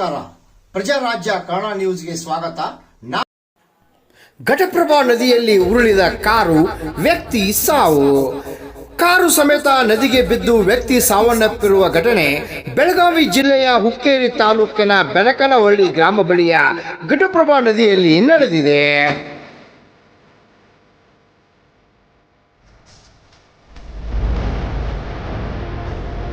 ನಮಸ್ಕಾರ. ಪ್ರಜಾರಾಜ್ಯ ಕನ್ನಡ ನ್ಯೂಸ್ಗೆ ಸ್ವಾಗತ. ಘಟಪ್ರಭಾ ನದಿಯಲ್ಲಿ ಉರುಳಿದ ಕಾರು, ವ್ಯಕ್ತಿ ಸಾವು. ಕಾರು ಸಮೇತ ನದಿಗೆ ಬಿದ್ದು ವ್ಯಕ್ತಿ ಸಾವನ್ನಪ್ಪಿರುವ ಘಟನೆ ಬೆಳಗಾವಿ ಜಿಲ್ಲೆಯ ಹುಕ್ಕೇರಿ ತಾಲೂಕಿನ ಬೆನಕನಹಳ್ಳಿ ಗ್ರಾಮ ಬಳಿಯ ಘಟಪ್ರಭಾ ನದಿಯಲ್ಲಿ ನಡೆದಿದೆ.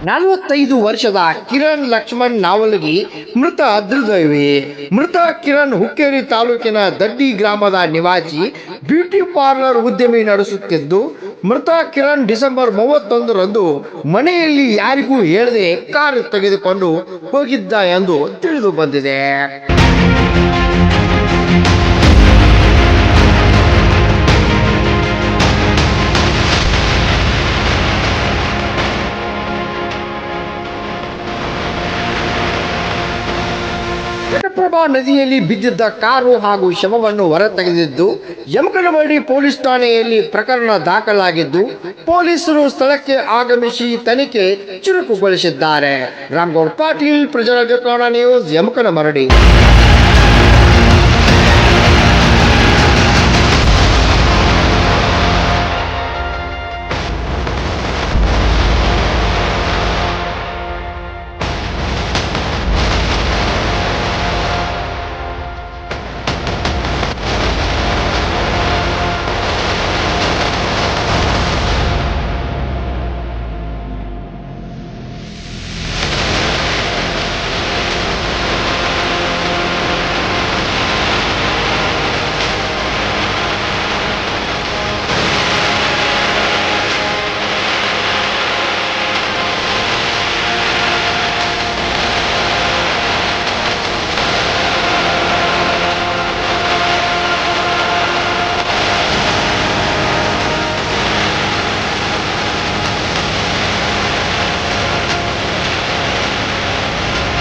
45 ವರ್ಷದ ಕಿರಣ್ ಲಕ್ಷ್ಮಣ್ ನಾವಲಗಿ ಮೃತ ದುರ್ದೈವಿ. ಮೃತ ಕಿರಣ್ ಹುಕ್ಕೇರಿ ತಾಲೂಕಿನ ದಡ್ಡಿ ಗ್ರಾಮದ ನಿವಾಸಿ, ಬ್ಯೂಟಿ ಪಾರ್ಲರ್ ಉದ್ಯಮಿ ನಡೆಸುತ್ತಿದ್ದು, ಮೃತ ಕಿರಣ್ ಡಿಸೆಂಬರ್ 31ರಂದು ಮನೆಯಲ್ಲಿ ಯಾರಿಗೂ ಹೇಳದೆ ಕಾರು ತೆಗೆದುಕೊಂಡು ಹೋಗಿದ್ದ ಎಂದು ತಿಳಿದು ಬಂದಿದೆ. ಘಟಪ್ರಭಾ ನದಿಯಲ್ಲಿ ಬಿದ್ದಿದ್ದ ಕಾರು ಹಾಗೂ ಶವವನ್ನು ಹೊರತೆಗೆದಿದ್ದು ಯಮಕನಮರಡಿ ಪೊಲೀಸ್ ಠಾಣೆಯಲ್ಲಿ ಪ್ರಕರಣ ದಾಖಲಾಗಿದ್ದು, ಪೊಲೀಸರು ಸ್ಥಳಕ್ಕೆ ಆಗಮಿಸಿ ತನಿಖೆ ಚುರುಕುಗೊಳಿಸಿದ್ದಾರೆ. ರಾಮಗೌಡ ಪಾಟೀಲ್, ಪ್ರಜಾರಾಜ್ಯ ಕನ್ನಡ ನ್ಯೂಸ್, ಯಮಕನಮರಡಿ.